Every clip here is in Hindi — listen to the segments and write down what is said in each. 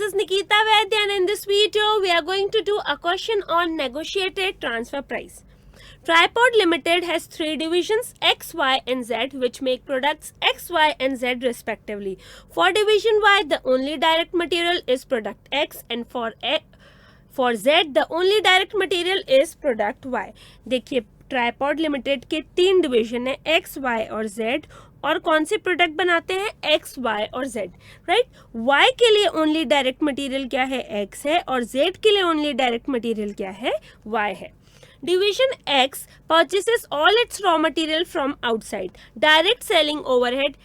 is Nikita Vaidya, and in this video we are going to do a question on negotiated transfer price. Tripod Limited has three divisions X, Y and Z which make products X, Y and Z respectively. For division Y, the only direct material is product X, and for Z the only direct material is product Y. देखिए ट्राइपॉड लिमिटेड के तीन डिवीजन है X, Y और Z, और कौन से प्रोडक्ट बनाते हैं X, Y और Z, राइट. Y के लिए ओनली डायरेक्ट मटेरियल क्या है, X है, और Z के लिए ओनली डायरेक्ट मटेरियल क्या है, Y है. Division X purchases all its raw material from outside. Direct selling overhead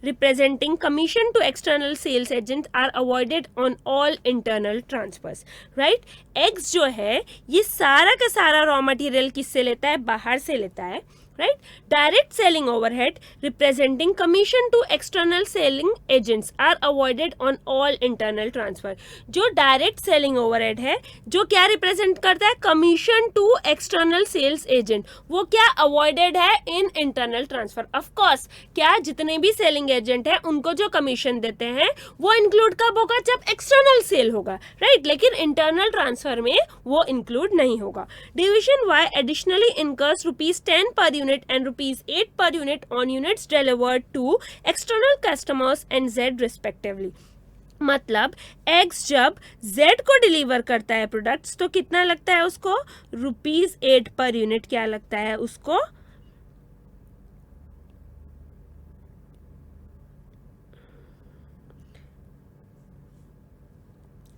representing commission to external sales agent are avoided on all internal transfers. Right? X जो है ये सारा का सारा raw material किससे लेता है, बाहर से लेता है. Right? Direct selling overhead representing commission to external selling agents are avoided on all internal transfer. जो direct selling overhead है जो क्या represent करता है, commission to external sales agent, वो क्या avoided है in internal transfer. Of course क्या जितने भी selling agent है उनको जो commission देते हैं वो include कब होगा, जब external sale होगा, right? लेकिन internal transfer में वो include नहीं होगा. Division Y additionally incurs ₹10 per unit and ₹8 per unit on units delivered to external customers and Z respectively. मतलब X जब Z को डिलीवर करता है प्रोडक्ट्स तो कितना लगता है उसको, ₹8 पर यूनिट क्या लगता है उसको,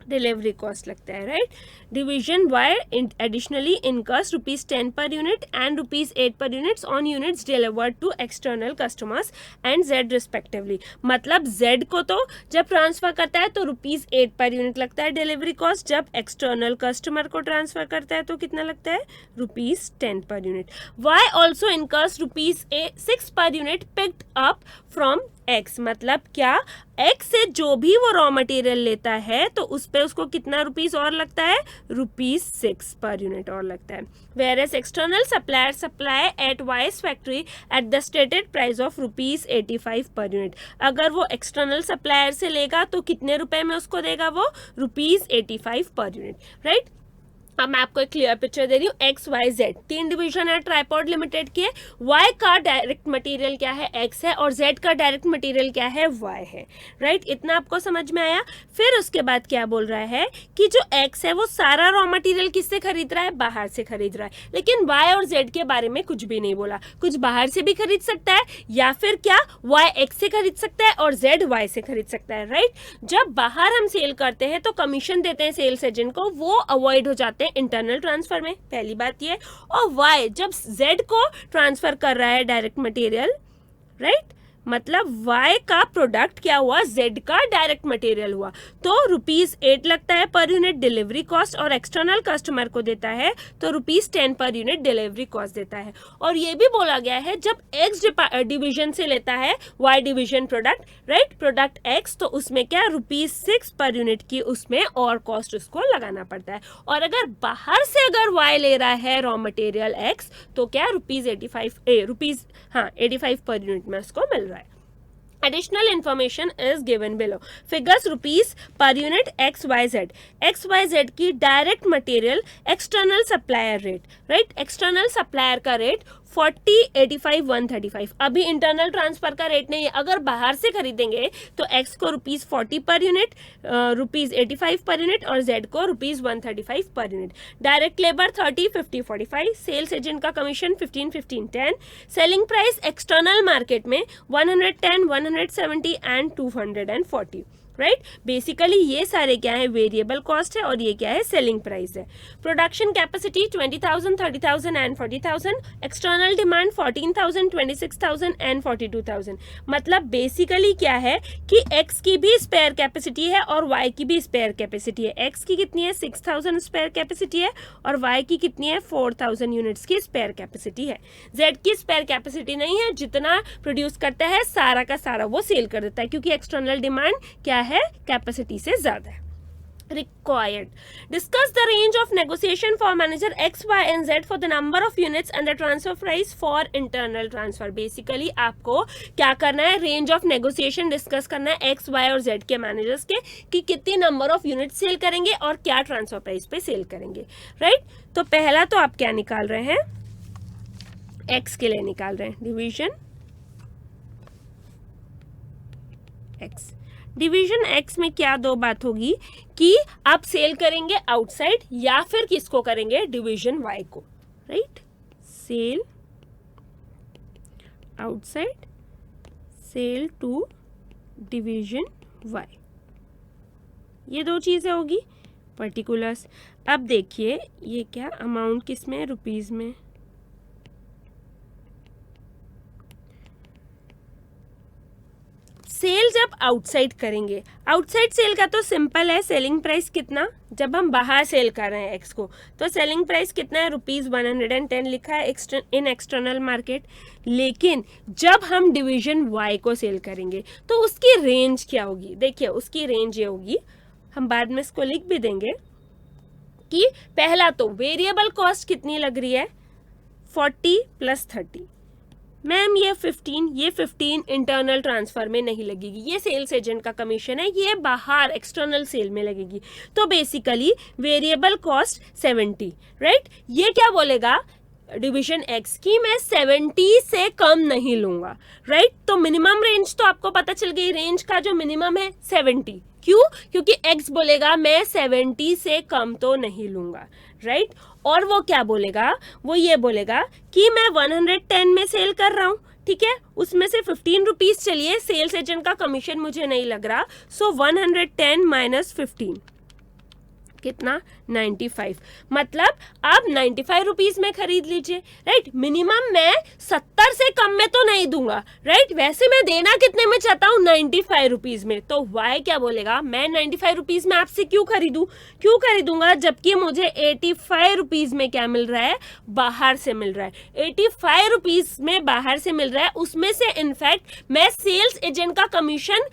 डिलीवरी कॉस्ट लगता है, right. Division Y additionally incurs ₹10 per unit and ₹8 per units on units delivered to external customers and Z respectively. मतलब Z को तो जब ट्रांसफर करता है तो ₹8 पर यूनिट लगता है डिलीवरी कॉस्ट, जब एक्सटर्नल कस्टमर को ट्रांसफर करता है तो कितना लगता है, ₹10 per unit. Y also incurs ₹6 per unit picked up from X. मतलब क्या X से जो भी वो रॉ मटेरियल लेता है तो उस पर उसको कितना रुपीस और लगता है, ₹6 पर यूनिट और लगता है. Whereas external supplier supply at Y's factory at the stated price of ₹85 per unit. अगर वो एक्सटर्नल सप्लायर से लेगा तो कितने रुपए में उसको देगा वो, ₹85 पर यूनिट, राइट. अब मैं आपको एक क्लियर पिक्चर दे रही हूँ. X, Y, Z तीन डिवीजन है ट्राइपॉड लिमिटेड के. Y का डायरेक्ट मटेरियल क्या है, X है, और Z का डायरेक्ट मटेरियल क्या है, Y है, राइट. इतना आपको समझ में आया. फिर उसके बाद क्या बोल रहा है कि जो X है वो सारा रॉ मटेरियल किससे खरीद रहा है, बाहर से खरीद रहा है. लेकिन Y और Z के बारे में कुछ भी नहीं बोला. कुछ बाहर से भी खरीद सकता है या फिर क्या Y X से खरीद सकता है और Z Y से खरीद सकता है, राइट. जब बाहर हम सेल करते हैं तो कमीशन देते हैं सेल्स एजेंट को, वो अवॉइड हो जाते हैं इंटरनल ट्रांसफर में, पहली बात ये. और Y जब Z को ट्रांसफर कर रहा है डायरेक्ट मटेरियल, राइट, मतलब Y का प्रोडक्ट क्या हुआ, Z का डायरेक्ट मटेरियल हुआ, तो ₹8 लगता है पर यूनिट डिलीवरी कॉस्ट, और एक्सटर्नल कस्टमर को देता है तो ₹10 पर यूनिट डिलीवरी कॉस्ट देता है. और ये भी बोला गया है जब X डिवीजन से लेता है Y division product, right, product X, तो उसमें क्या ₹6 पर यूनिट की उसमें और कॉस्ट उसको लगाना पड़ता है. और अगर बाहर से अगर Y ले रहा है रॉ मटेरियल X तो क्या ₹85 पर यूनिट में उसको मिल रहा है. Additional information is given below. Figures rupees per unit XYZ. XYZ की direct material external supplier rate, right. External supplier का रेट 40, 85, 135. अभी इंटरनल ट्रांसफर का रेट नहीं है. अगर बाहर से खरीदेंगे तो X को ₹40 पर यूनिट, ₹85 पर यूनिट, और Z को ₹135 per unit. Direct labour 30, 50, 45. Sales agent का commission 15, 15, 10. Selling price external market में 110, 170 एंड 240, राइट. बेसिकली ये सारे क्या है, वेरिएबल कॉस्ट है, और ये क्या है, सेलिंग प्राइस है. Production capacity 20,000, 30,000 and 40,000. External demand 14,000, 26,000 and 42,000. मतलब बेसिकली क्या है कि X की भी स्पेयर कैपेसिटी है और Y की भी स्पेयर कैपेसिटी है. X की कितनी है, 6,000 स्पेयर कैपेसिटी है, और Y की कितनी है, 4,000 यूनिट्स की स्पेयर कैपेसिटी है. Z की स्पेयर कैपेसिटी नहीं है, जितना प्रोड्यूस करता है सारा का सारा वो सेल कर देता है, क्योंकि एक्सटर्नल डिमांड क्या है, कैपेसिटी से ज्यादा है. required. Discuss the range of negotiation for manager X, Y and Z for the number of units and the transfer price for internal transfer. Basically आपको क्या करना है, रेंज ऑफ नेगोशिएशन डिस्कस करना है X, Y और Z के मैनेजर्स के कि कितनी नंबर ऑफ यूनिट सेल करेंगे और क्या ट्रांसफर प्राइस पे सेल करेंगे, राइट। तो पहला तो आप क्या निकाल रहे हैं, X के लिए निकाल रहे हैं डिवीजन X। डिवीजन X में क्या दो बात होगी कि आप सेल करेंगे आउटसाइड या फिर किसको करेंगे, डिवीजन Y को, right. Sell outside, sell to division Y, ये दो चीजें होगी पर्टिकुलर्स। अब देखिए ये क्या अमाउंट किस में, रुपीज में। सेल जब आउटसाइड करेंगे, आउटसाइड सेल का तो सिंपल है, सेलिंग प्राइस कितना, जब हम बाहर सेल कर रहे हैं एक्स को तो सेलिंग प्राइस कितना है, ₹110 लिखा है इन एक्सटर्नल मार्केट। लेकिन जब हम डिवीजन वाई को सेल करेंगे तो उसकी रेंज क्या होगी, देखिए उसकी रेंज ये होगी, हम बाद में इसको लिख भी देंगे कि पहला तो वेरिएबल कॉस्ट कितनी लग रही है, 40 + 30। मैम ये 15 इंटरनल ट्रांसफर में नहीं लगेगी, ये सेल्स एजेंट का कमीशन है, ये बाहर एक्सटर्नल सेल में लगेगी। तो बेसिकली वेरिएबल कॉस्ट 70, राइट। ये क्या बोलेगा डिवीजन एक्स की मैं 70 से कम नहीं लूंगा, राइट। तो मिनिमम रेंज तो आपको पता चल गई, रेंज का जो मिनिमम है 70। क्यों, क्योंकि एक्स बोलेगा मैं 70 से कम तो नहीं लूंगा, राइट। और वो क्या बोलेगा, वो ये बोलेगा कि मैं 110 में सेल कर रहा हूं, ठीक है, उसमें से 15 रुपीज चलिए सेल्स एजेंट का कमीशन मुझे नहीं लग रहा, सो 110 - 15 कितना, 95। मतलब आप 95 रुपीज में खरीद लीजिए, राइट। मिनिमम मैं 70 से कम में तो नहीं दूंगा, राइट। वैसे मैं देना कितने में चाहता हूँ, 95 रुपीज में। तो वाई क्या बोलेगा, मैं 95 रुपीज में आपसे क्यों खरीदूंगा, जबकि मुझे 85 रुपीज में क्या मिल रहा है, बाहर से मिल रहा है। 85 रुपीज में बाहर से मिल रहा है, उसमें से इनफैक्ट मैं सेल्स एजेंट का कमीशन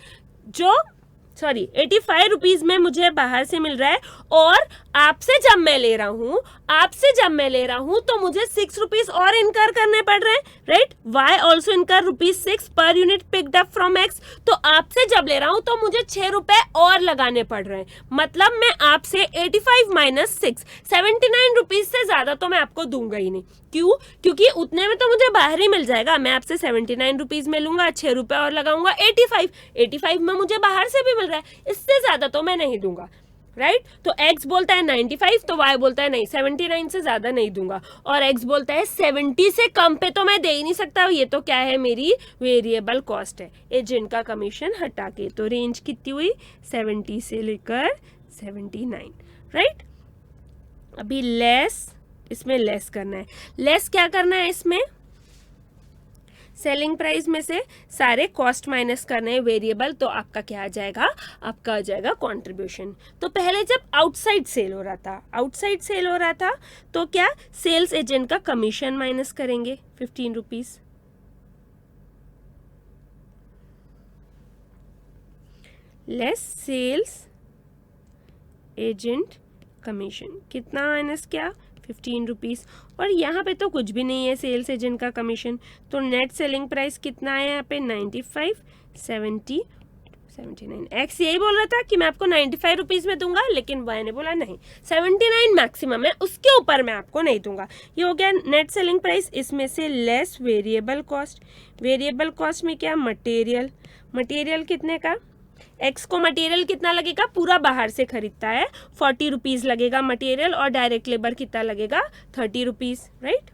85 रुपीज में मुझे बाहर से मिल रहा है, और आपसे जब मैं ले रहा हूं तो मुझे 6 रुपीज और इनकर करने पड़ रहे हैं, राइट। वाई ऑल्सो इनकर ₹6 per unit picked up from x. तो आपसे जब ले रहा हूं तो मुझे 6 रुपए और लगाने पड़ रहे हैं। मतलब मैं आपसे 85 - 6 79 रुपीज से ज्यादा तो मैं आपको दूंगा ही नहीं। क्यों, क्योंकि उतने में तो मुझे बाहर ही मिल जाएगा। मैं आपसे 79 रुपीज में लूंगा, 6 रुपए और लगाऊंगा, 85 में मुझे बाहर से भी मिल रहा है, इससे ज्यादा तो मैं नहीं दूंगा, राइट। तो x बोलता है 95, तो y बोलता है नहीं 79 से ज्यादा नहीं दूंगा, और x बोलता है 70 से कम पे तो मैं दे ही नहीं सकता। ये तो क्या है, मेरी वेरिएबल कॉस्ट है, एजेंट का कमीशन हटा के। तो रेंज कितनी हुई, 70 से लेकर 79, राइट। अभी इसमें लेस करना है। लेस क्या करना है, इसमें सेलिंग प्राइस में से सारे कॉस्ट माइनस करने हैं वेरिएबल, तो आपका क्या आ जाएगा, आपका आ जाएगा कंट्रीब्यूशन। तो पहले जब आउटसाइड सेल हो रहा था तो क्या सेल्स एजेंट का कमीशन माइनस करेंगे 15 rupees, less sales agent commission, कितना माइनस किया, 15 रुपीज। और यहाँ पे तो कुछ भी नहीं है सेल्स एजेंट का कमीशन, तो नेट सेलिंग प्राइस कितना है यहाँ पे, 95, 70, 79। एक्स यही बोल रहा था कि मैं आपको 95 रुपीज में दूंगा, लेकिन वाई ने बोला नहीं 79 मैक्सिमम है, उसके ऊपर मैं आपको नहीं दूंगा। ये हो गया नेट सेलिंग प्राइस, इसमें से less variable cost. Variable cost में क्या, मटेरियल कितने का, एक्स को मटेरियल कितना लगेगा, पूरा बाहर से खरीदता है, 40 रुपीज लगेगा मटेरियल, और डायरेक्ट लेबर कितना लगेगा, 30 रुपीज, राइट।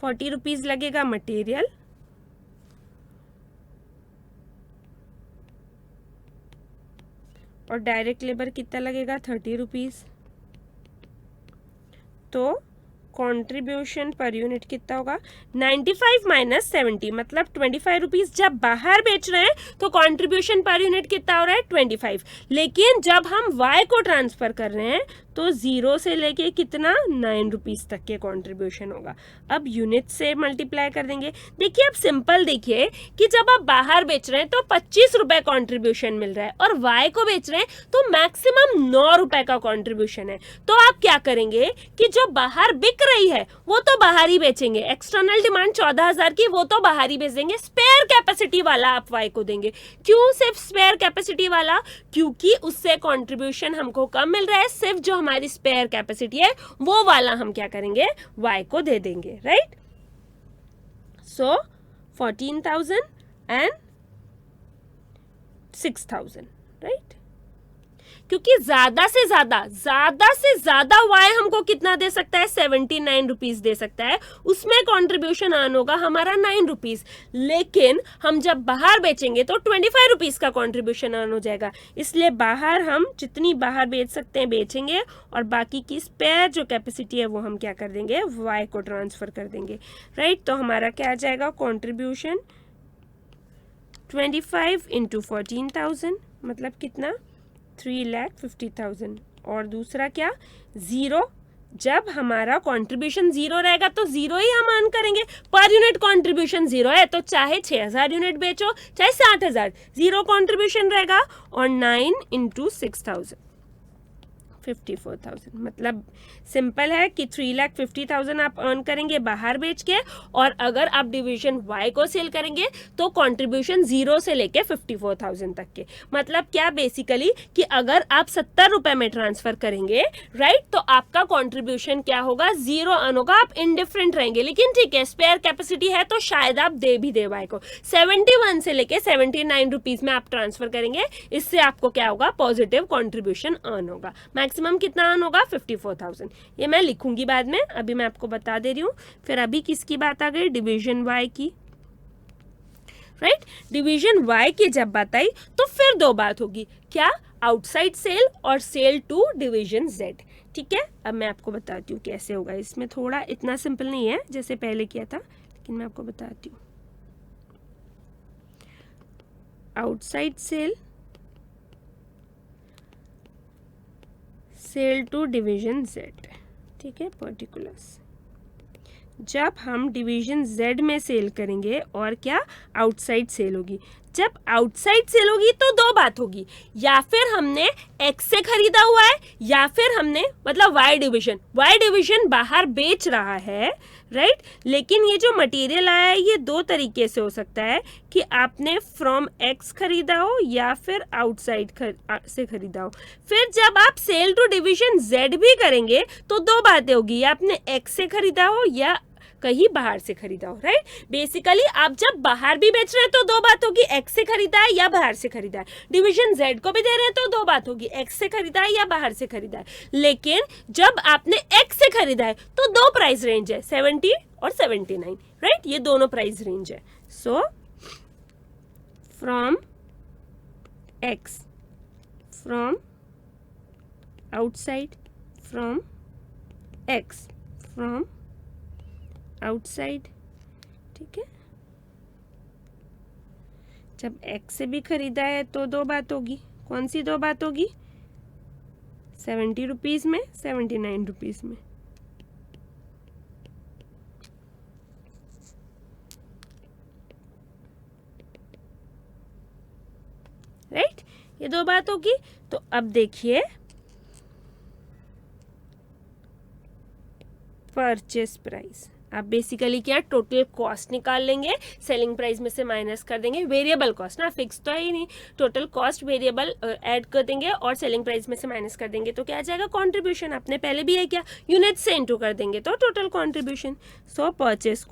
40 रुपीज लगेगा मटेरियल, और डायरेक्ट लेबर कितना लगेगा, 30 रुपीज। तो कंट्रीब्यूशन पर यूनिट कितना होगा, 95 - 70, मतलब 25 रुपीज। जब बाहर बेच रहे हैं तो कंट्रीब्यूशन पर यूनिट कितना हो रहा है, 25। लेकिन जब हम y को ट्रांसफर कर रहे हैं तो 0 से लेके कितना 9 रुपीज़ तक के कंट्रीब्यूशन होगा। अब यूनिट से मल्टीप्लाई कर देंगे। देखिए अब सिंपल देखिए कि जब आप बाहर बेच रहे हैं तो 25 रुपए कॉन्ट्रीब्यूशन मिल रहा है और वाई को बेच रहे हैं तो मैक्सिमम 9 रुपए का कॉन्ट्रीब्यूशन है। तो आप क्या करेंगे कि जो बाहर बिक रही है वो तो बाहर ही बेचेंगे, एक्सटर्नल डिमांड 14,000 की वो तो बाहर ही बेच देंगे, स्पेयर कैपेसिटी वाला आप वाई को देंगे। क्यों सिर्फ स्पेयर कैपेसिटी वाला? क्योंकि उससे कॉन्ट्रीब्यूशन हमको कम मिल रहा है, सिर्फ जो हमारी स्पेयर कैपेसिटी है वो वाला हम क्या करेंगे वाई को दे देंगे, राइट। So 14,000 and 6,000, right. क्योंकि ज्यादा से ज्यादा वाई हमको कितना दे सकता है 79 रुपीज दे सकता है, उसमें कंट्रीब्यूशन अर्न होगा हमारा 9 रुपीज। लेकिन हम जब बाहर बेचेंगे तो 25 रुपीज का कंट्रीब्यूशन अर्न हो जाएगा। इसलिए बाहर हम जितनी बाहर बेच सकते हैं बेचेंगे और बाकी की स्पेयर जो कैपेसिटी है वो हम क्या कर देंगे वाई को ट्रांसफर कर देंगे, राइट। तो हमारा क्या आ जाएगा कंट्रीब्यूशन 25 इंटू 14,000 मतलब कितना 3,50,000। और दूसरा क्या 0, जब हमारा कंट्रीब्यूशन 0 रहेगा तो 0 ही हम अर्न करेंगे। पर यूनिट कंट्रीब्यूशन 0 है तो चाहे 6,000 यूनिट बेचो चाहे 60,000 0 कंट्रीब्यूशन रहेगा। और 9 इंटू 6,000 54,000 मतलब सिंपल है कि 3,50,000 आप अर्न करेंगे बाहर बेच के, और अगर आप डिवीजन वाई को सेल करेंगे तो कंट्रीब्यूशन 0 से लेके 54,000 तक के। मतलब क्या बेसिकली कि अगर आप 70 रुपए में ट्रांसफर करेंगे, राइट, तो आपका कंट्रीब्यूशन क्या होगा 0 अर्न होगा, आप इनडिफरेंट रहेंगे। लेकिन ठीक है स्पेयर कैपेसिटी है तो शायद आप दे भी दे वाई को। 71 से लेके 79 रुपीज में आप ट्रांसफर करेंगे, इससे आपको क्या होगा पॉजिटिव कंट्रीब्यूशन अर्न होगा। मैक्सिमम कितना अर्न होगा 54,000। ये मैं लिखूंगी बाद में, अभी मैं आपको बता दे रही हूँ। फिर अभी किसकी बात आ गई डिवीजन वाई की, राइट। डिवीजन वाई की जब बात आई तो फिर दो बात होगी, क्या आउटसाइड सेल और सेल टू डिवीजन जेड, ठीक है। अब मैं आपको बताती हूँ कैसे होगा। इसमें थोड़ा इतना सिंपल नहीं है जैसे पहले किया था, लेकिन मैं आपको बताती हूँ। Outside sell sell to division Z, ठीक है, पर्टिकुलर्स। जब हम डिवीजन जेड में सेल करेंगे और क्या आउटसाइड सेल होगी। जब आउटसाइड सेल होगी तो दो बात होगी, या फिर हमने एक्स से खरीदा हुआ है या फिर हमने मतलब वाई डिवीजन बाहर बेच रहा है, राइट। लेकिन ये जो मटेरियल आया है ये दो तरीके से हो सकता है कि आपने फ्रॉम एक्स खरीदा हो या फिर आउटसाइड से खरीदा हो। फिर जब आप सेल टू डिवीजन जेड भी करेंगे तो दो बातें होगी, या आपने एक्स से खरीदा हो या कहीं बाहर से खरीदा हो, राइट। बेसिकली आप जब बाहर भी बेच रहे हैं तो दो बात होगी, एक्स से खरीदा है या बाहर से खरीदा है। डिवीजन जेड को भी दे रहे हैं तो दो बात होगी, एक्स से खरीदा है या बाहर से खरीदा है। लेकिन जब आपने एक्स से खरीदा है तो दो प्राइस रेंज है 70 और 79, राइट। ये दोनों प्राइस रेंज है। So from x, from outside, from x, from outside, ठीक है। जब एक्स से भी खरीदा है तो दो बात होगी, कौन सी दो बात होगी 70 रुपीज में 79 रुपीज में, राइट। ये दो बात होगी। तो अब देखिए परचेस प्राइस, आप बेसिकली क्या टोटल कॉस्ट निकाल लेंगे, सेलिंग प्राइस में से माइनस कर देंगे, वेरिएबल कॉस्ट ना, फिक्स तो है ही नहीं, टोटल कॉस्ट वेरिएबल ऐड कर देंगे और सेलिंग प्राइस में से माइनस कर देंगे तो क्या आ जाएगा कंट्रीब्यूशन। आपने पहले भी है क्या, यूनिट से इनटू कर देंगे तो टोटल कंट्रीब्यूशन। सो परचेस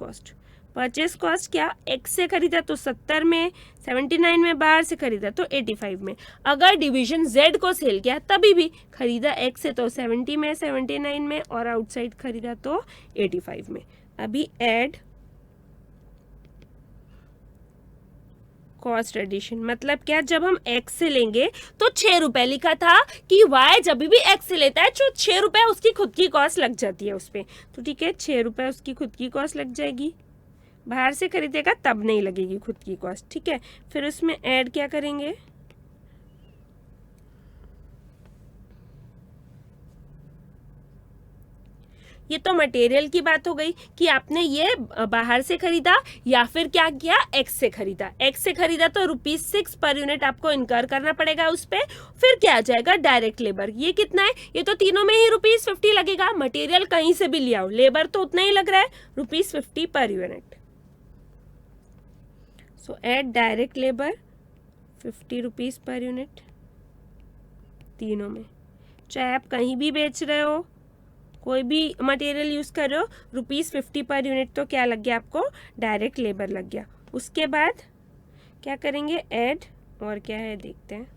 कॉस्ट क्या एक्स से खरीदा तो 70 में, 79 में, बाहर से खरीदा तो 85 में। अगर डिवीजन जेड को सेल किया तभी भी खरीदा एक्स से तो 70 में, 79 में, और आउटसाइड खरीदा तो 85 में। अभी ऐड कॉस्ट एडिशन मतलब क्या, जब हम एक्स से लेंगे तो 6 रुपए लिखा था कि वाई जब भी एक्स से लेता है जो 6 रुपए उसकी खुद की कॉस्ट लग जाती है उस पर, तो ठीक है 6 रुपए उसकी खुद की कॉस्ट लग जाएगी। बाहर से खरीदेगा तब नहीं लगेगी खुद की कॉस्ट, ठीक है। फिर उसमें ऐड क्या करेंगे, ये तो मटेरियल की बात हो गई कि आपने ये बाहर से खरीदा या फिर क्या किया, एक्स से खरीदा। एक्स से खरीदा तो ₹6 पर यूनिट आपको इनकर करना पड़ेगा उस पर। फिर क्या आ जाएगा, डायरेक्ट लेबर। ये कितना है, ये तो तीनों में ही ₹50 लगेगा। मटेरियल कहीं से भी ले आओ, लेबर तो उतना ही लग रहा है, ₹50 per unit. So at direct labour ₹50 per unit तीनों में। चाहे आप कहीं भी बेच रहे हो, कोई भी मटेरियल यूज़ कर रहे हो, ₹50 पर यूनिट तो क्या लग गया आपको, डायरेक्ट लेबर लग गया। उसके बाद क्या करेंगे, ऐड, और क्या है देखते हैं।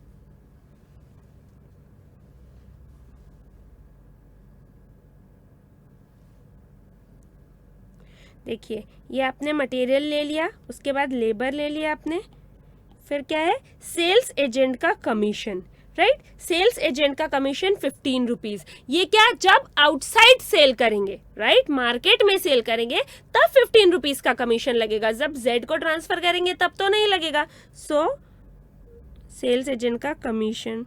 देखिए ये आपने मटेरियल ले लिया, उसके बाद लेबर ले लिया आपने, फिर क्या है, सेल्स एजेंट का कमीशन, राइट। सेल्स एजेंट का कमीशन ₹15। ये क्या, जब आउटसाइड सेल करेंगे, राइट, मार्केट में सेल करेंगे तब ₹15 का कमीशन लगेगा। जब जेड को ट्रांसफर करेंगे तब तो नहीं लगेगा। सो सेल्स एजेंट का कमीशन,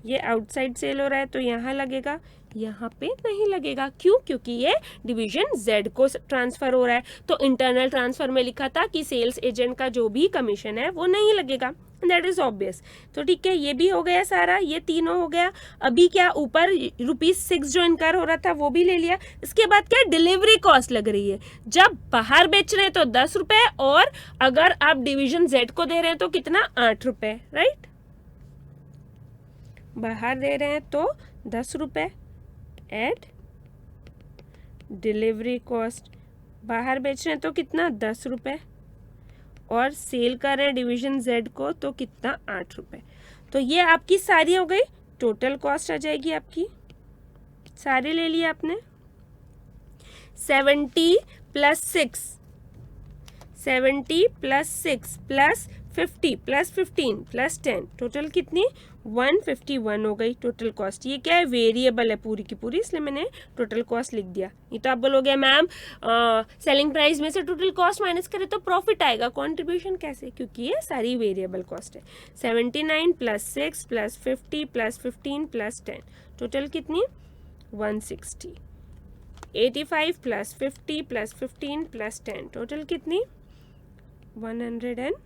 ये आउटसाइड सेल हो रहा है तो यहाँ लगेगा, यहाँ पे नहीं लगेगा। क्यों, क्योंकि ये डिवीजन जेड को ट्रांसफर हो रहा है। तो इंटरनल ट्रांसफर में लिखा था कि सेल्स एजेंट का जो भी कमीशन है वो नहीं लगेगा, दैट इज ऑब्वियस। तो ठीक है, ये भी हो गया सारा, ये तीनों हो गया। अभी क्या, ऊपर ₹6 जो इनकर हो रहा था वो भी ले लिया। इसके बाद क्या, डिलीवरी कॉस्ट लग रही है। जब बाहर बेच रहे हैं तो ₹10, और अगर आप डिवीजन जेड को दे रहे हैं तो कितना, ₹8, राइट। बाहर दे रहे हैं तो ₹10, एड डिलीवरी कॉस्ट, बाहर बेच रहे हैं तो कितना, ₹10, और सेल कर रहे हैं डिवीजन जेड को तो कितना, ₹8। तो ये आपकी सारी हो गई, टोटल कॉस्ट आ जाएगी आपकी, सारे ले लिए आपने। 70 + 6, 70 + 6 + 50 + 15 + 10, टोटल कितनी, 151 हो गई टोटल कॉस्ट। ये क्या है, वेरिएबल है पूरी की पूरी, इसलिए मैंने टोटल कॉस्ट लिख दिया। ये तो आप बोलोगे मैम सेलिंग प्राइस में से टोटल कॉस्ट माइनस करें तो प्रॉफिट आएगा, कंट्रीब्यूशन कैसे, क्योंकि ये सारी वेरिएबल कॉस्ट है। 79 + 6 + 50 + 15 + 10, टोटल कितनी, 160। 85 + 50 + 15 + 10, टोटल कितनी, 160।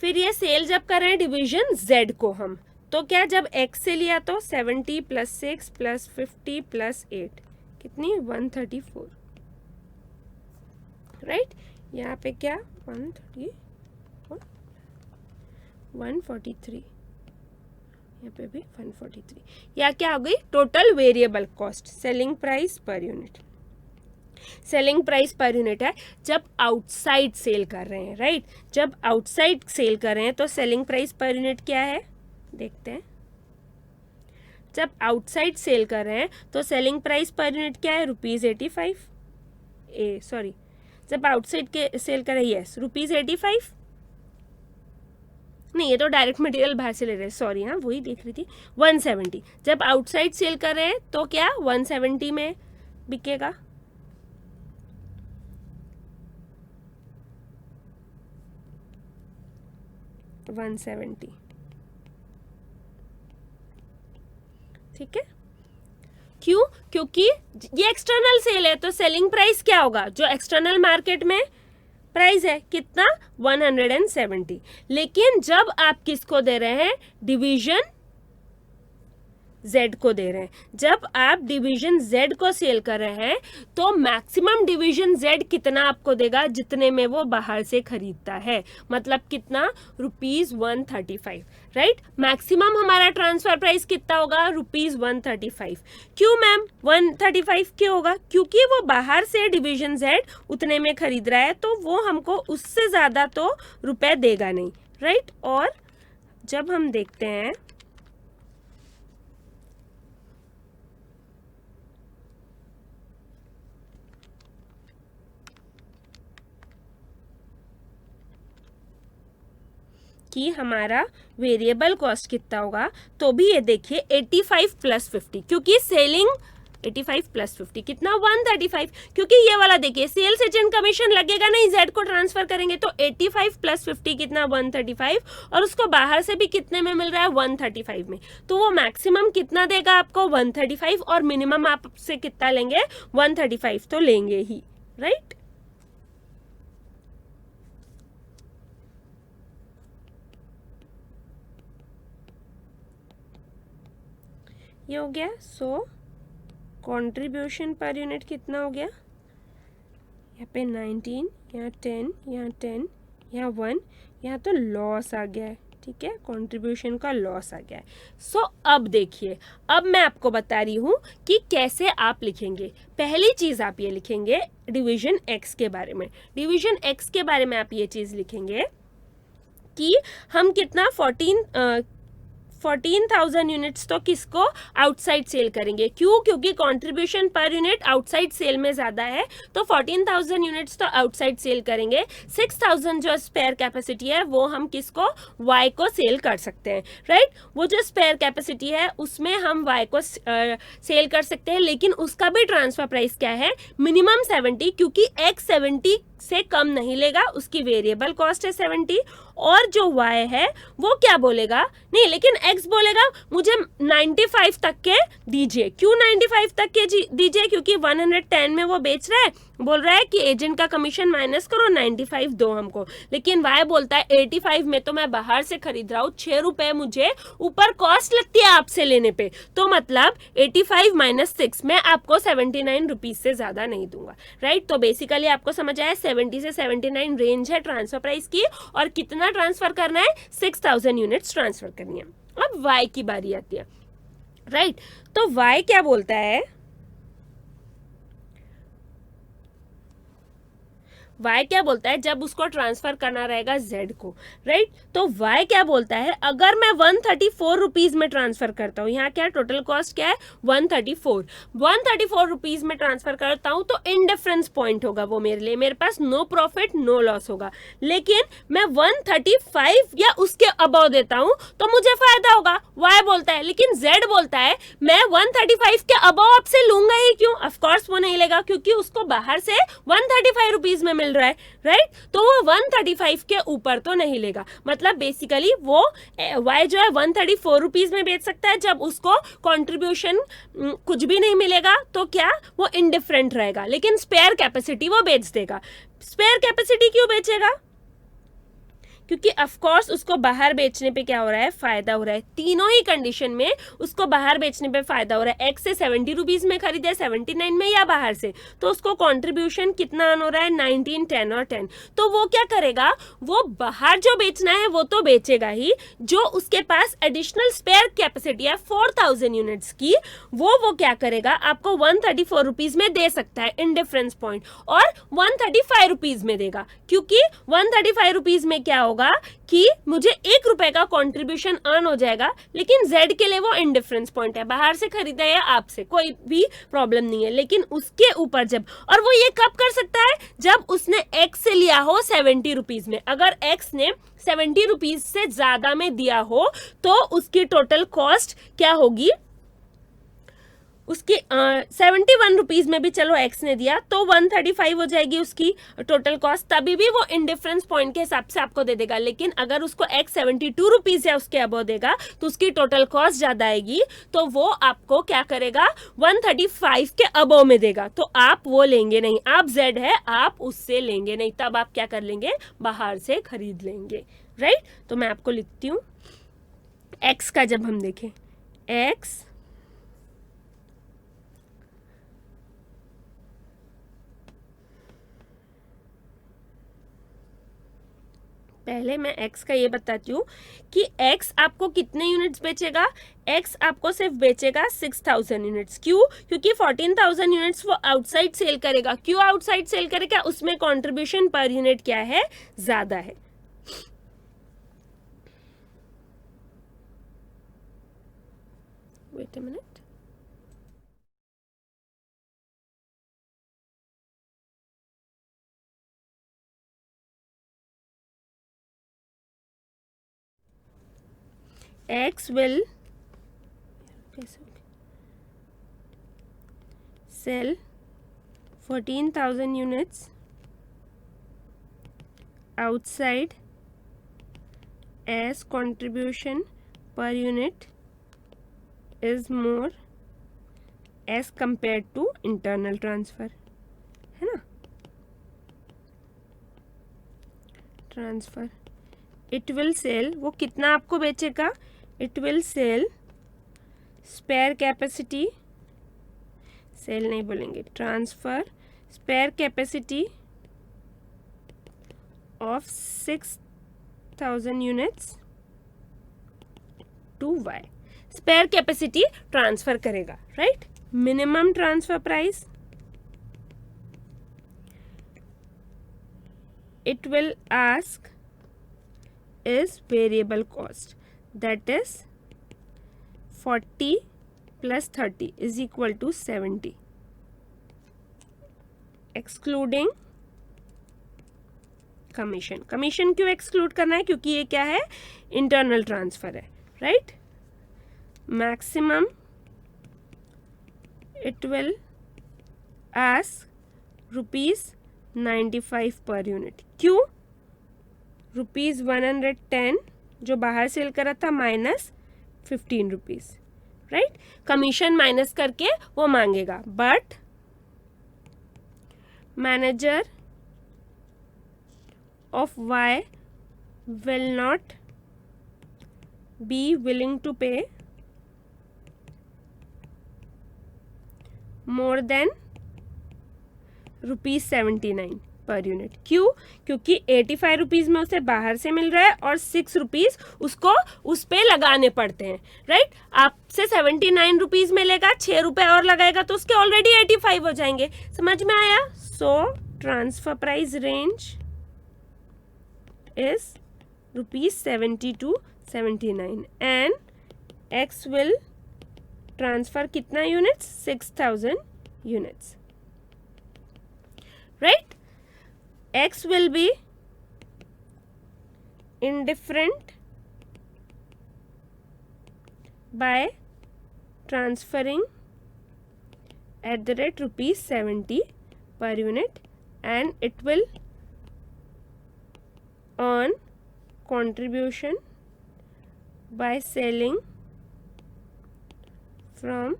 फिर ये सेल जब कर रहे हैं डिवीजन जेड को हम, तो क्या, जब एक्स से लिया तो 70 + 6 + 50 + 8, कितनी, 134, राइट। यहाँ पे क्या, 134, 143, यहाँ पे भी 143। या क्या हो गई, total variable cost, selling price per unit. Selling price per unit है जब आउटसाइड सेल कर रहे हैं, राइट। जब आउटसाइड सेल कर रहे हैं तो सेलिंग प्राइस पर यूनिट क्या है, देखते हैं। जब आउटसाइड सेल कर रहे हैं तो सेलिंग प्राइस पर यूनिट क्या है, ₹85। सॉरी, जब आउटसाइड के सेल कर रहे हैं, यस, ₹85 नहीं, ये तो डायरेक्ट मटेरियल बाहर से ले रहे हैं, सॉरी, हाँ वही देख रही थी। 170, जब आउटसाइड सेल कर रहे हैं तो क्या, 170 में बिकेगा। ठीक है, क्यों, क्योंकि ये एक्सटर्नल सेल है तो सेलिंग प्राइस क्या होगा, जो एक्सटर्नल मार्केट में प्राइस है, कितना, 170। लेकिन जब आप किसको दे रहे हैं, डिवीजन जेड को दे रहे हैं, जब आप डिवीजन जेड को सेल कर रहे हैं तो मैक्सिमम डिवीजन जेड कितना आपको देगा, जितने में वो बाहर से खरीदता है, मतलब कितना, ₹135, राइट। मैक्सिमम हमारा ट्रांसफर प्राइस कितना होगा, ₹135। क्यों मैम 135 क्यों होगा, क्योंकि वो बाहर से डिवीजन जेड उतने में खरीद रहा है तो वो हमको उससे ज़्यादा तो रुपए देगा नहीं, राइट। और जब हम देखते हैं कि हमारा वेरिएबल कॉस्ट कितना होगा, तो भी ये देखिए 85 + 50, क्योंकि सेलिंग 85 प्लस 50 कितना 135, क्योंकि ये वाला देखिए सेल्स एजेंट कमीशन लगेगा नहीं, जेड को ट्रांसफर करेंगे तो 85 प्लस 50 कितना 135, और उसको बाहर से भी कितने में मिल रहा है 135 में, तो वो मैक्सिमम कितना देगा आपको 135, और मिनिमम आपसे कितना लेंगे 135 तो लेंगे ही, राइट। ये हो गया। सो कंट्रीब्यूशन पर यूनिट कितना हो गया, यहाँ पे 19, यहाँ 10, यहाँ 10, यहाँ 1, यहाँ तो लॉस आ गया है, ठीक है, कंट्रीब्यूशन का लॉस आ गया है। सो अब देखिए, अब मैं आपको बता रही हूँ कि कैसे आप लिखेंगे। पहली चीज़ आप ये लिखेंगे डिवीजन एक्स के बारे में। डिवीजन एक्स के बारे में आप ये चीज़ लिखेंगे कि हम कितना 14,000 यूनिट्स तो किसको आउटसाइड सेल करेंगे, क्यों, क्योंकि contribution per unit outside cell में ज़्यादा है, तो 14,000 यूनिट्स तो आउटसाइड सेल करेंगे। 6,000 जो स्पेयर कैपेसिटी है वो हम किसको, वाई को सेल कर सकते हैं, राइट। वो जो स्पेयर कैपेसिटी है उसमें हम वाई को सेल कर सकते हैं, लेकिन उसका भी ट्रांसफर प्राइस क्या है, मिनिमम 70, क्योंकि एक्स 70 से कम नहीं लेगा, उसकी वेरिएबल कॉस्ट है 70, और जो y है वो क्या बोलेगा, नहीं लेकिन x बोलेगा मुझे 95 तक के दीजिए। क्यों 95 तक के दीजिए, क्योंकि 110 में वो बेच रहा है, बोल रहा है कि एजेंट का कमीशन माइनस करो 95 दो हमको, लेकिन y बोलता है 85 में तो मैं बाहर से खरीद रहा हूँ, 6 रुपए मुझे ऊपर कॉस्ट लगती है आपसे लेने पे, तो मतलब 85 माइनस 6 मैं आपको 79 रुपीज से ज्यादा नहीं दूंगा, राइट। तो बेसिकली आपको समझ आया 70 से 79 रेंज है ट्रांसफर प्राइस की, और कितना ट्रांसफर करना है 6,000 यूनिट्स ट्रांसफर करनी है। अब y की बारी आती है, राइट। तो y क्या बोलता है, y क्या बोलता है जब उसको ट्रांसफर करना रहेगा z को, राइट। तो y क्या बोलता है, अगर मैं 134 रुपीज में ट्रांसफर करता हूँ, यहाँ क्या टोटल कॉस्ट क्या है 134 रुपीज में ट्रांसफर करता हूँ, तो इनडिफरेंस पॉइंट होगा वो मेरे लिए, मेरे पास नो प्रॉफिट नो लॉस होगा। लेकिन मैं 135 या उसके अबव देता हूँ तो मुझे फायदा होगा, y बोलता है। लेकिन z बोलता है मैं 135 के अबव आपसे लूंगा ही क्यों, ऑफकोर्स वो नहीं लेगा, क्योंकि उसको बाहर से 135 रुपीज में मिल रहा है, राइट। तो वो 135 के ऊपर तो नहीं लेगा, मतलब बेसिकली वो y जो है 134 रुपीज में बेच सकता है, जब उसको कंट्रीब्यूशन कुछ भी नहीं मिलेगा तो क्या वो इनडिफरेंट रहेगा, लेकिन स्पेयर कैपेसिटी वो बेच देगा। स्पेयर कैपेसिटी क्यों बेचेगा, क्योंकि ऑफ कोर्स उसको बाहर बेचने पे क्या हो रहा है, फायदा हो रहा है। तीनों ही कंडीशन में उसको बाहर बेचने पे फायदा हो रहा है, एक्स से 70 रुपीज में खरीदे 79 में या बाहर से, तो उसको कंट्रीब्यूशन कितना आन हो रहा है 19, 10 और 10। तो वो क्या करेगा, वो बाहर जो बेचना है वो तो बेचेगा ही, जो उसके पास एडिशनल स्पेयर कैपेसिटी है 4,000 यूनिट्स की, वो क्या करेगा, आपको 134 रुपीज में दे सकता है इनडिफरेंस पॉइंट, और 135 रुपीज में देगा, क्योंकि 135 रुपीज में क्या होगा कि मुझे 1 रुपए का कंट्रीब्यूशन अर्न हो जाएगा, लेकिन Z के लिए वो इनडिफरेंस पॉइंट है, बाहर से खरीदा या आपसे कोई भी प्रॉब्लम नहीं है। लेकिन उसके ऊपर जब, और वो ये कब कर सकता है, जब उसने X से लिया हो 70 रुपीज में, अगर X ने 70 रुपीज से ज्यादा में दिया हो तो उसकी टोटल कॉस्ट क्या होगी, उसकी 71 रुपीज में भी चलो एक्स ने दिया तो 135 हो जाएगी उसकी टोटल कॉस्ट, तभी भी वो इनडिफरेंस पॉइंट के हिसाब से आपको दे देगा। लेकिन अगर उसको एक्स 72 रुपीज या उसके अबव देगा तो उसकी टोटल कॉस्ट ज्यादा आएगी, तो वो आपको क्या करेगा 135 के अबव में देगा, तो आप वो लेंगे नहीं, आप जेड है आप उससे लेंगे नहीं, तब आप क्या कर लेंगे, बाहर से खरीद लेंगे, राइट। तो मैं आपको लिखती हूँ एक्स का, जब हम देखें एक्स पहले मैं x का ये बताती हूँ कि x आपको कितने यूनिट्स बेचेगा, x आपको सिर्फ बेचेगा 6,000 यूनिट्स। क्यों, क्योंकि 14,000 यूनिट्स वो आउटसाइड सेल करेगा। क्यों आउटसाइड सेल करेगा, उसमें कंट्रीब्यूशन पर यूनिट क्या है, ज्यादा है। Wait a minute, x will sell 14,000 units outside as contribution per unit is more as compared to internal transfer, है ना. ट्रांसफर, इट विल सेल, वो कितना आपको बेचेगा, it will sell spare capacity, sell नहीं बोलेंगे, transfer spare capacity of 6,000 units to Y. Spare capacity transfer करेगा, right. Minimum transfer price, it will ask is variable cost, that is 40 plus 30 is equal to 70, excluding commission. commission क्यों exclude करना है, क्योंकि ये क्या है, internal transfer है, right. maximum it will ask ₹95 per unit. क्यों, ₹110 जो बाहर सेल करा था माइनस ₹15, राइट. कमीशन माइनस करके वो मांगेगा, but manager of Y will not be willing to pay more then ₹79 per unit. क्यों, क्योंकि ₹85 में उसे बाहर से मिल रहा है और ₹6 उसको उस पे लगाने पड़ते हैं, राइट. आपसे ₹79 मिलेगा, ₹6 और लगाएगा तो उसके ऑलरेडी 85 हो जाएंगे. समझ में आया. So transfer price range is ₹70 to 79 and X will transfer कितना units, 6,000 units, right. X will be indifferent by transferring at the rate ₹70 per unit, and it will earn contribution by selling from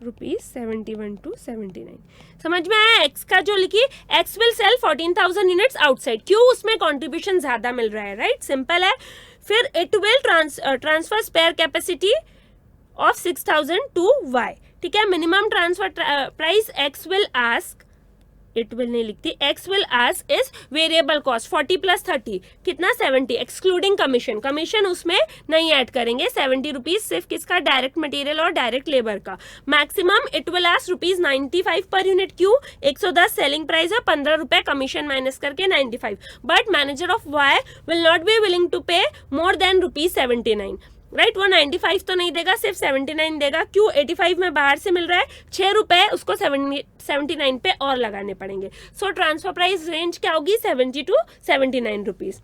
₹71 to 79. समझ में आया. एक्स का जो लिखिए, X will sell 14,000 units outside. क्यों, उसमें कंट्रीब्यूशन ज्यादा मिल रहा है, राइट. सिंपल है. फिर it will transfer spare capacity of 6,000 to Y. ठीक है. Minimum transfer price X will ask, it will नहीं लिखती, X will ask is variable cost 40 plus 30 कितना, 70, एक्सक्लूडिंग कमीशन. कमीशन उसमें नहीं ऐड करेंगे. ₹70 सिर्फ किसका, डायरेक्ट मटेरियल और डायरेक्ट लेबर का. Maximum it will ask ₹95 per unit. क्यों, 110 सेलिंग प्राइस है, ₹15 कमीशन माइनस करके 95. But manager of Y will not be willing to pay more then ₹79, right. वो 95 तो नहीं देगा, सिर्फ 79 देगा. क्यों, 85 में बाहर से मिल रहा है, ₹6 उसको 79 पे और लगाने पड़ेंगे. सो ट्रांसफर प्राइस रेंज क्या होगी, 70 to 79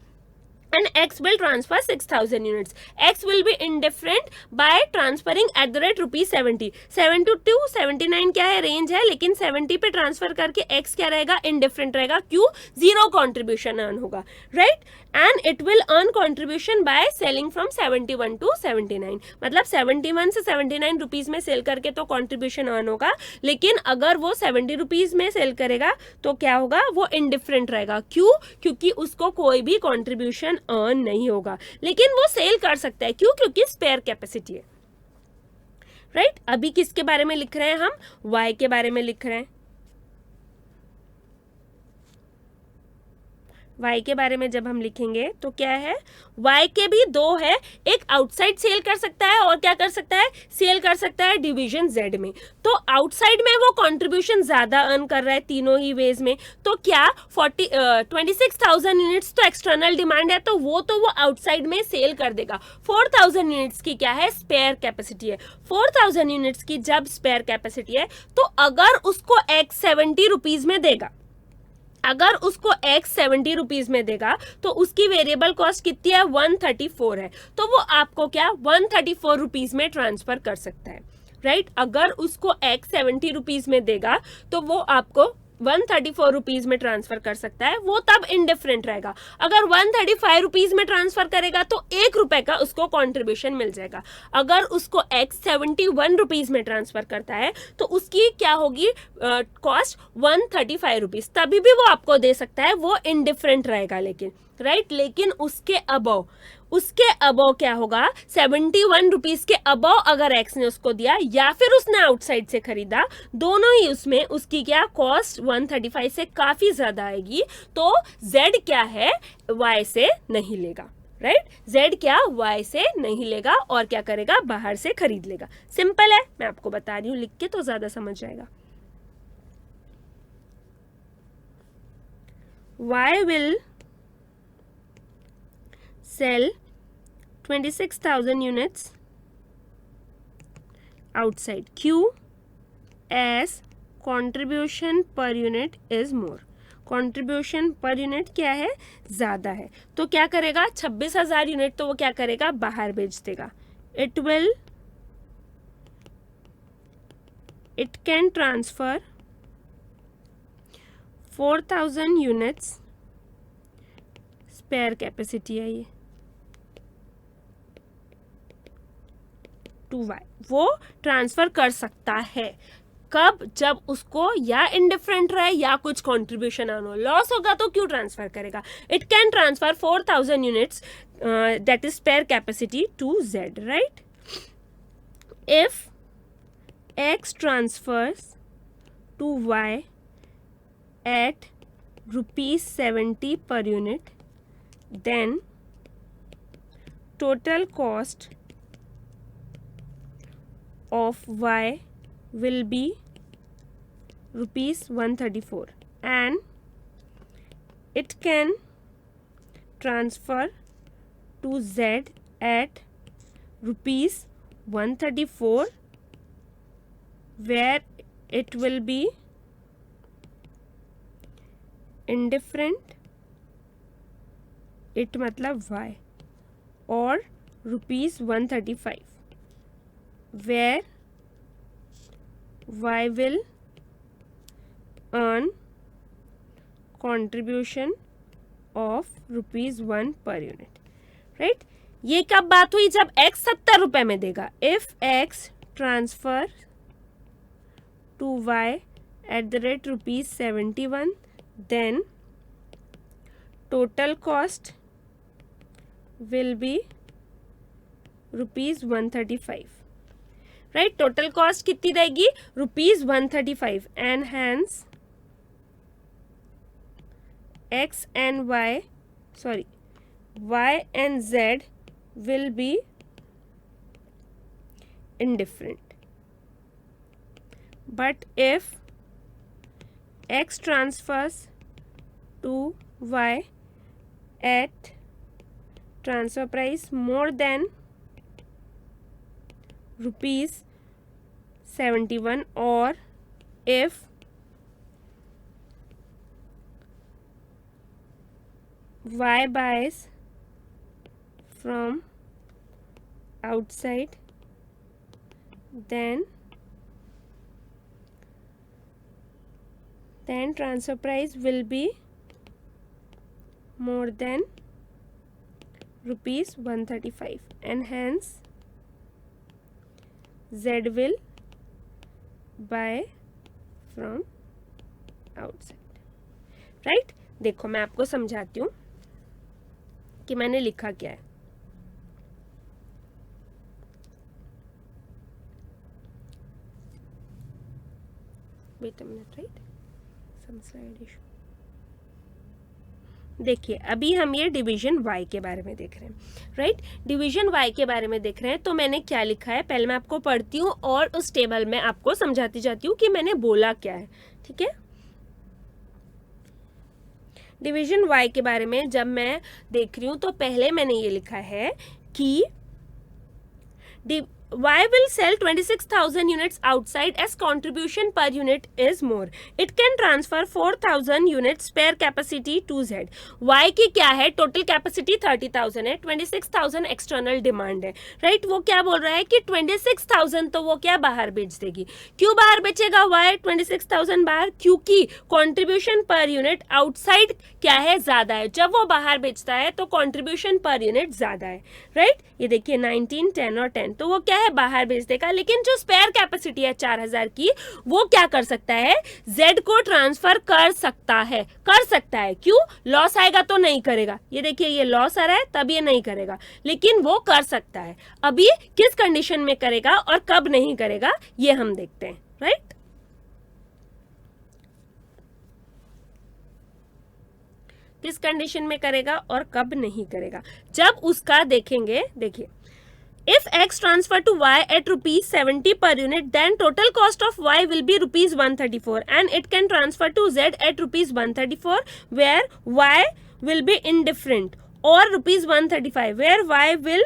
and X will transfer 6,000 units. X will be indifferent by transferring at the rate ₹70. 70 to 79 क्या है, रेंज है, लेकिन 70 पे ट्रांसफर करके X क्या रहेगा, इंडिफरेंट रहेगा. क्यों, 0 कॉन्ट्रीब्यूशन अर्न होगा, right. And it will earn contribution by selling from 71 to 79. मतलब 71 से 79 रुपीज में सेल करके तो कॉन्ट्रीब्यूशन अर्न होगा, लेकिन अगर वो 70 रुपीज में सेल करेगा तो क्या होगा, वो इंडिफरेंट रहेगा. क्यों, क्योंकि उसको कोई भी कॉन्ट्रीब्यूशन अर्न नहीं होगा, लेकिन वो सेल कर सकता है. क्यों, क्योंकि स्पेयर कैपेसिटी है, राइट. अभी किसके बारे में लिख रहे हैं हम, वाई के बारे में लिख रहे हैं. वाई के बारे में जब हम लिखेंगे तो क्या है, वाई के भी दो है. एक आउटसाइड सेल कर सकता है और क्या कर सकता है, सेल कर सकता है डिवीजन जेड में. तो आउटसाइड में वो कंट्रीब्यूशन ज्यादा अर्न कर रहा है तीनों ही वेज में. तो क्या 26,000 यूनिट्स तो एक्सटर्नल डिमांड है, तो वो आउटसाइड में सेल कर देगा. 4,000 यूनिट्स की क्या है, स्पेयर कैपेसिटी है. 4,000 यूनिट्स की जब स्पेयर कैपेसिटी है तो अगर उसको एक्स 70 रुपीज में देगा, अगर उसको एक्स 70 रुपीज में देगा तो उसकी वेरिएबल कॉस्ट कितनी है, 134 है. तो वो आपको क्या 134 रुपीज में ट्रांसफर कर सकता है, राइट। अगर उसको x 70 रुपीज में देगा तो वो आपको 134 रुपीज में ट्रांसफर कर सकता है, वो तब इनडिफरेंट रहेगा। अगर 135 रुपीज में ट्रांसफर करेगा तो 1 रुपए का उसको कंट्रीब्यूशन मिल जाएगा। अगर उसको x 71 रुपीज में ट्रांसफर करता है तो उसकी क्या होगी कॉस्ट 135 रुपीज, तभी भी वो आपको दे सकता है, वो इनडिफरेंट रहेगा। लेकिन राइट लेकिन उसके अबव क्या होगा, 71 रुपीज के अबव अगर एक्स ने उसको दिया या फिर उसने आउटसाइड से खरीदा, दोनों ही उसमें उसकी क्या कॉस्ट 135 से काफी ज्यादा आएगी। तो जेड क्या है, वाई से नहीं लेगा। राइट जेड क्या वाई से नहीं लेगा और क्या करेगा, बाहर से खरीद लेगा। सिंपल है, मैं आपको बता रही हूं, लिख के तो ज्यादा समझ जाएगा। Y will sell 26,000 units outside Q as contribution per unit is more। contribution per unit क्या है, ज्यादा है, तो क्या करेगा, 26,000 यूनिट तो वो क्या करेगा, बाहर बेच देगा। it can transfer 4,000 units, spare capacity है ये, टू वाई, वो ट्रांसफर कर सकता है। कब, जब उसको या इनडिफरेंट रहे या कुछ कंट्रीब्यूशन आना हो, लॉस होगा तो क्यों ट्रांसफर करेगा। It can transfer 4,000 units that is spare capacity to Z. Right if X transfers to Y at ₹70 per unit, then total cost of y will be ₹134 and it can transfer to z at ₹134 where it will be indifferent, it मतलब y, और ₹135 where y will earn contribution of ₹1 per unit। Right ये कब बात हुई, जब x 70 रुपए में देगा। If x transfer to y at the rate ₹71, then total cost will be ₹135। Right total cost कितनी रहेगी, ₹135 and hence x and y and z will be indifferent, but if x transfers to y at transfer price more than ₹71, or if y buys from outside, then transfer price will be more than ₹135 and hence Z will buy from outside। Right देखो मैं आपको समझाती हूँ कि मैंने लिखा क्या है। Wait a minute, right some slide issue. देखिए अभी हम ये डिवीजन y के बारे में देख रहे हैं। राइट डिवीजन y के बारे में देख रहे हैं, तो मैंने क्या लिखा है पहले मैं आपको पढ़ती हूँ और उस टेबल में आपको समझाती जाती हूँ कि मैंने बोला क्या है। ठीक है डिवीजन y के बारे में जब मैं देख रही हूँ तो पहले मैंने ये लिखा है कि Y will sell 26,000 units outside as contribution per unit is more. It can transfer 4,000 units spare capacity to Z. Y की क्या है, टोटल कैपेसिटी 30,000 है, 26,000 एक्सटर्नल डिमांड है, राइट. वो क्या बोल रहा है कि 26,000 तो वो क्या बाहर बेच देगी. क्यों बाहर बेचेगा Y 26,000 बाहर, क्योंकि कॉन्ट्रीब्यूशन पर यूनिट आउटसाइड क्या है, ज्यादा है. जब वो बाहर बेचता है तो कॉन्ट्रीब्यूशन पर यूनिट ज्यादा है, राइट. ये देखिए 19, 10 और 10, तो वो क्या है, बाहर बेच देगा. लेकिन जो स्पेयर कैपेसिटी है 4,000 की, वो क्या कर सकता है, Z को ट्रांसफर कर सकता है. क्यों, लॉस आएगा तो नहीं करेगा. ये देखिए ये लॉस आ रहा है तब ये नहीं करेगा, लेकिन वो कर सकता है. अभी किस कंडीशन में करेगा और कब नहीं करेगा ये हम देखते हैं, राइट. किस कंडीशन में करेगा और कब नहीं करेगा, जब उसका देखेंगे. देखिए, if X transfer to Y at rupees 70 per unit, then total cost of Y will be rupees 134, and it can transfer to Z at rupees 134, where Y will be indifferent, or rupees 135, where Y will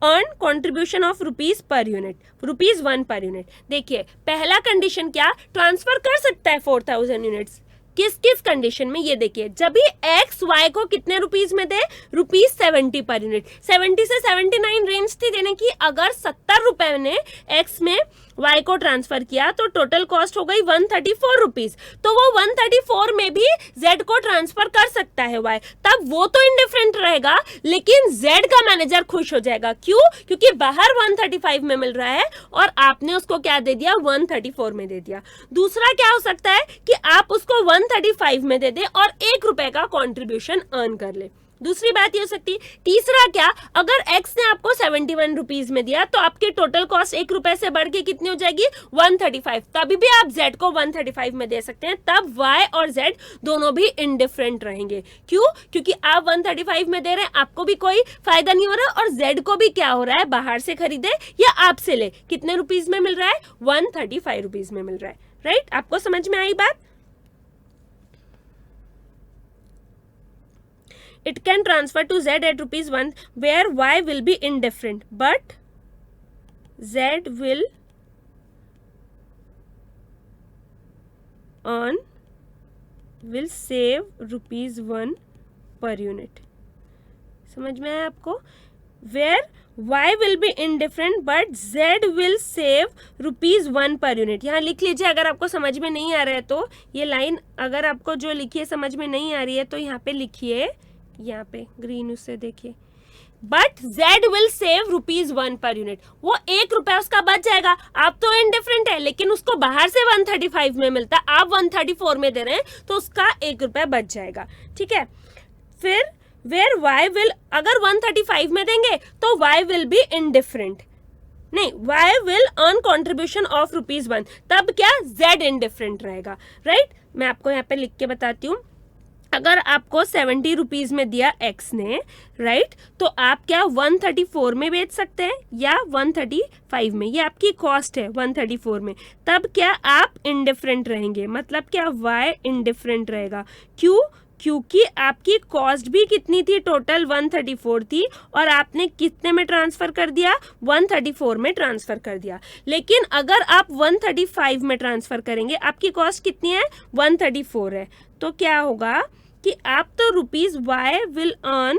earn contribution of rupees per unit, rupees 1 per unit. देखिए पहला कंडीशन क्या, ट्रांसफर कर सकता है 4,000 यूनिट्स. किस किस कंडीशन में, ये देखिए, जब भी एक्स वाई को कितने रुपीस में दे, रुपीस 70 पर यूनिट. 70 से 79 रेंज थी देने की. अगर 70 रुपए ने एक्स में वाई को ट्रांसफर किया तो टोटल कॉस्ट हो गई 134 रुपीज. तो वो 134 में भी जेड को ट्रांसफर कर सकता है वाई, तब वो तो इंडिफरेंट रहेगा, लेकिन जेड का मैनेजर खुश हो जाएगा. क्यों, क्योंकि बाहर 135 में मिल रहा है और आपने उसको क्या दे दिया, 134 में दे दिया. दूसरा क्या हो सकता है कि आप उसको 135 में दे दे और 1 रुपए का कॉन्ट्रीब्यूशन अर्न कर ले. दूसरी बात ये हो सकती है. तीसरा क्या, अगर एक्स ने आपको 71 रुपीज में दिया तो आपकी टोटल कॉस्ट 1 रुपए से बढ़ के कितनी हो जाएगी, 135. तभी भी आप जेड को 135 में दे सकते हैं. तब वाई और जेड दोनों भी इंडिफरेंट रहेंगे. क्यों, क्योंकि आप 135 में दे रहे हैं, आपको भी कोई फायदा नहीं हो रहा, और जेड को भी क्या हो रहा है, बाहर से खरीदे या आपसे ले, कितने रुपीज में मिल रहा है, 135 रुपीज में मिल रहा है, राइट. आपको समझ में आई बात. It can transfer to Z at rupees 1, where Y will be indifferent, but Z will save rupees 1 per unit. समझ में आया आपको. Where Y will be indifferent, but Z will save rupees 1 per unit. यहाँ लिख लीजिए अगर आपको समझ में नहीं आ रहा है तो. ये लाइन अगर आपको जो लिखी है समझ में नहीं आ रही है तो यहाँ पे लिखिए, यहाँ पे ग्रीन उससे देखिए. But Z will save rupees 1 per unit. वो 1 रुपया उसका बच जाएगा. आप तो इनडिफरेंट है, लेकिन उसको बाहर से 135 में मिलता, आप 134 में दे रहे हैं, तो उसका 1 रुपया बच जाएगा. ठीक है. फिर वेयर Y विल, अगर 135 में देंगे तो Y विल बी इनडिफरेंट. नहीं, Y will earn contribution of rupees 1. तब क्या, Z इनडिफरेंट रहेगा, राइट. मैं आपको यहाँ पे लिख के बताती हूँ. अगर आपको 70 रुपीज में दिया एक्स ने, राइट, तो आप क्या 134 में बेच सकते हैं या 135 में. ये आपकी कॉस्ट है 134 में. तब क्या आप इंडिफरेंट रहेंगे, मतलब क्या वाई इंडिफरेंट रहेगा. क्यों, क्योंकि आपकी कॉस्ट भी कितनी थी, टोटल 134 थी, और आपने कितने में ट्रांसफर कर दिया, 134 में ट्रांसफर कर दिया. लेकिन अगर आप 135 में ट्रांसफर करेंगे, आपकी कॉस्ट कितनी है, 134 है, तो क्या होगा कि आप तो rupees Y will earn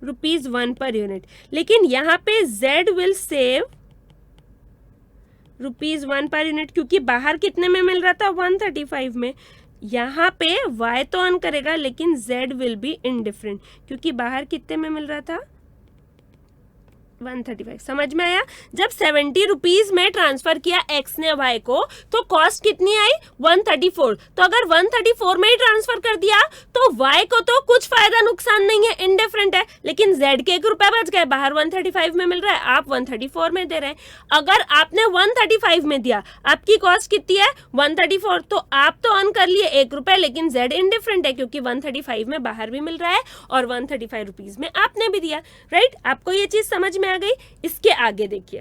rupees 1 per unit, लेकिन यहाँ पे Z will save rupees 1 per unit, क्योंकि बाहर कितने में मिल रहा था, 135 में. यहाँ पे y तो अर्न करेगा, लेकिन z विल बी इनडिफरेंट, क्योंकि बाहर कितने में मिल रहा था, 135. समझ में आया. जब 70 रुपीज में ट्रांसफर किया x ने y को, तो कॉस्ट कितनी आई, 134. तो अगर 134 में ही ट्रांसफर कर दिया तो y को तो कुछ फायदा नुकसान नहीं है, इनडिफरेंट है, लेकिन z के 1 रुपया बच गए, बाहर 135 में मिल रहा है, आप 134 में दे रहे हैं. अगर आपने 135 में दिया, आपकी कॉस्ट कितनी है, 134, तो आप तो अर्न कर लिए 1 रुपया, लेकिन z इनडिफरेंट है, क्योंकि 135 में बाहर भी मिल रहा है और 135 रुपीज में आपने भी दिया, राइट. आपको ये चीज समझ में आ गई. इसके आगे देखिए,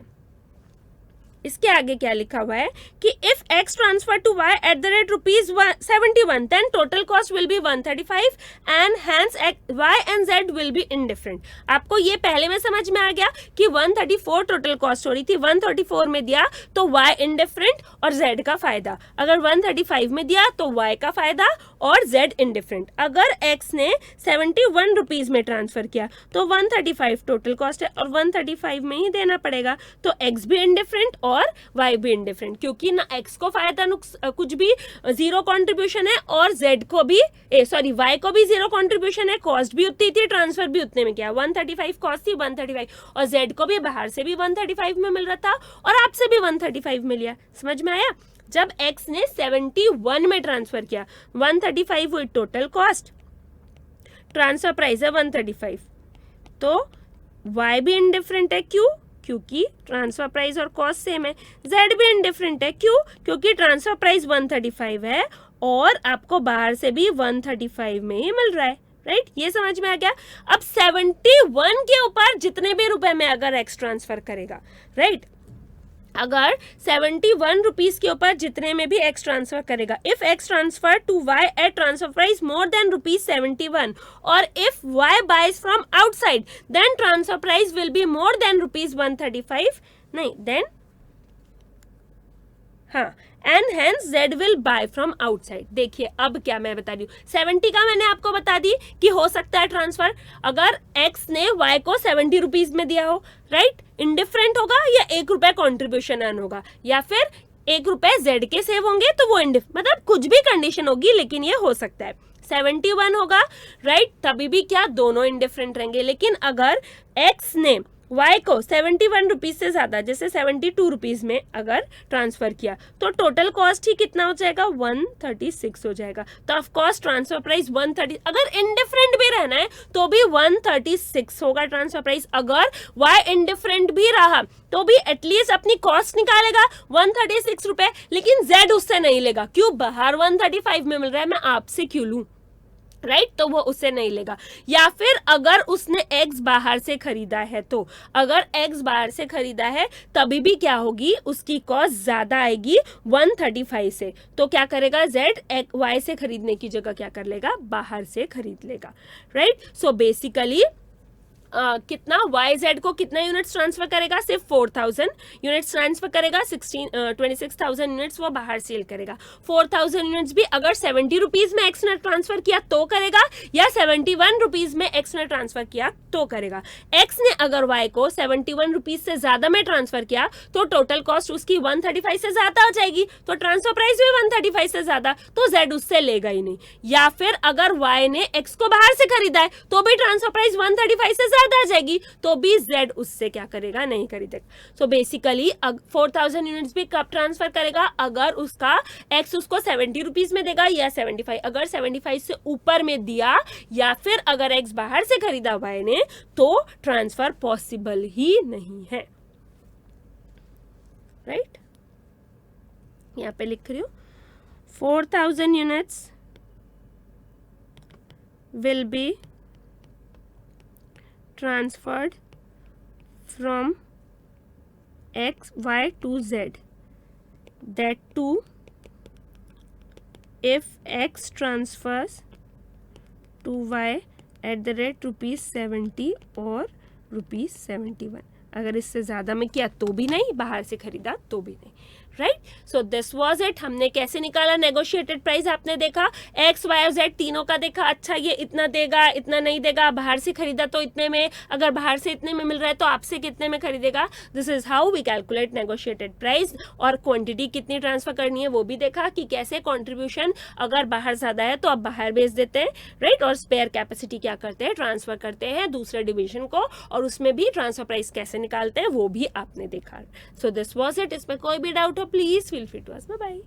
इसके आगे क्या लिखा हुआ है कि if x transfer to y at the rate ₹71 then total cost will be 135 and hence y and z will be indifferent. आपको ये पहले में समझ में आ गया कि 134 टोटल कॉस्ट हो रही थी, 134 में दिया तो y इनडिफरेंट और z का फायदा, अगर 135 में दिया तो y का फायदा और z इनडिफरेंट। अगर x ने 71 रुपीज में ट्रांसफर किया तो 135 टोटल कॉस्ट है और 135 में ही देना पड़ेगा, तो x भी इनडिफरेंट और y भी इनडिफरेंट, क्योंकि ना x को फायदा कुछ भी, जीरो कंट्रीब्यूशन है, और z को भी y को भी जीरो कंट्रीब्यूशन है, कॉस्ट भी उतनी थी, ट्रांसफर भी उतने में किया, 135 कॉस्ट थी 135, और z को भी बाहर से भी 135 में मिल रहा था और आपसे भी 135 मिल गया। समझ में आया? जब x ने 71 में ट्रांसफर किया, 135 हुई टोटल कॉस्ट, ट्रांसफर प्राइस है 135, तो y भी इनडिफरेंट है। क्यों? क्योंकि ट्रांसफर प्राइस और कॉस्ट सेम है। z भी इनडिफरेंट है। क्यों? क्योंकि ट्रांसफर प्राइस 135 है और आपको बाहर से भी 135 में ही मिल रहा है। राइट, ये समझ में आ गया। अब 71 के ऊपर जितने भी रुपए में अगर x ट्रांसफर करेगा, राइट, अगर 71 रुपीज के ऊपर जितने में भी x ट्रांसफर करेगा, if x transfer to y at transfer price more than ₹71 और if y buys from outside then transfer price will be more than ₹135, नहीं देन, हाँ, and hence z will buy from outside. देखिए अब क्या मैं बता रही हूँ, 70 का मैंने आपको बता दी कि हो सकता है ट्रांसफर, अगर x ने y को 70 रुपीज में दिया हो, राइट, इनडिफरेंट होगा या ₹1 कॉन्ट्रीब्यूशन अर्न होगा, या फिर ₹1 z के सेव होंगे तो वो मतलब कुछ भी कंडीशन होगी, लेकिन ये हो सकता है 71 होगा, राइट, तभी भी क्या दोनों इनडिफरेंट रहेंगे। लेकिन अगर x ने y को 71 रुपीज से ज्यादा, जैसे 72 रुपीज में अगर ट्रांसफर किया, तो टोटल कॉस्ट ही कितना हो जाएगा, 136 हो जाएगा। तो ऑफ कोर्स ट्रांसफर प्राइस 130, अगर इनडिफरेंट भी रहना है तो भी 136 होगा ट्रांसफर प्राइस। अगर y इनडिफरेंट भी रहा तो भी एटलीस्ट अपनी कॉस्ट निकालेगा 136 रुपए, लेकिन z उससे नहीं लेगा। क्यों? बाहर 135 में मिल रहा है, मैं आपसे क्यों लूं, राइट, तो वो उससे नहीं लेगा। या फिर अगर उसने x बाहर से खरीदा है, तो अगर x बाहर से खरीदा है तभी भी क्या होगी, उसकी कॉस्ट ज्यादा आएगी 135 से, तो क्या करेगा z y से खरीदने की जगह क्या कर लेगा, बाहर से खरीद लेगा। राइट, सो बेसिकली कितना YZ को कितना यूनिट्स ट्रांसफर करेगा, सिर्फ 4000 यूनिट्स ट्रांसफर करेगा, 26,000 यूनिट्स वो बाहर सेल करेगा। 4000 यूनिट्स भी अगर 70 रुपीज में एक्स ने ट्रांसफर किया तो करेगा, या 71 रुपीज में एक्स ने ट्रांसफर किया तो करेगा। एक्स ने अगर Y को 71 रुपीज से ज्यादा में ट्रांसफर किया तो टोटल कॉस्ट उसकी 135 से ज्यादा हो जाएगी, तो ट्रांसफर प्राइस भी 135 से ज्यादा, तो Z उससे लेगा ही नहीं। या फिर अगर Y ने X को बाहर से खरीदा है तो भी ट्रांसफर प्राइस 135 से ज्यादा आ जाएगी, तो भी Z उससे क्या करेगा, नहीं खरीदेगा। सो बेसिकली 4000 यूनिट्स भी कब ट्रांसफर करेगा, अगर उसका X उसको 70 रुपीज में देगा या 75, अगर 75 से ऊपर में दिया या फिर अगर X बाहर से खरीदा Y ने, तो ट्रांसफर पॉसिबल ही नहीं है। राइट, यहां पे लिख रही हूं 4000 units will be transferred from X, Y to Z, that too if X transfers to Y at the rate ₹70 और ₹71। अगर इससे ज़्यादा में किया तो भी नहीं, बाहर से खरीदा तो भी नहीं। Right, so this was it. हमने कैसे निकाला नेगोशिएटेड प्राइस, आपने देखा एक्स वाई और जेड तीनों का देखा। अच्छा, ये इतना देगा, इतना नहीं देगा, बाहर से खरीदा तो इतने में, अगर बाहर से इतने में मिल रहा है तो आपसे कितने में खरीदेगा। This is how we calculate negotiated price. और क्वांटिटी कितनी ट्रांसफर करनी है वो भी देखा कि कैसे कॉन्ट्रीब्यूशन अगर बाहर ज़्यादा है तो आप बाहर भेज देते हैं। राइट, और स्पेयर कैपेसिटी क्या करते हैं, ट्रांसफर करते हैं दूसरे डिवीजन को, और उसमें भी ट्रांसफर प्राइस कैसे निकालते हैं वो भी आपने देखा। So this was it. इसमें कोई भी डाउट हो please feel free to ask. Bye bye.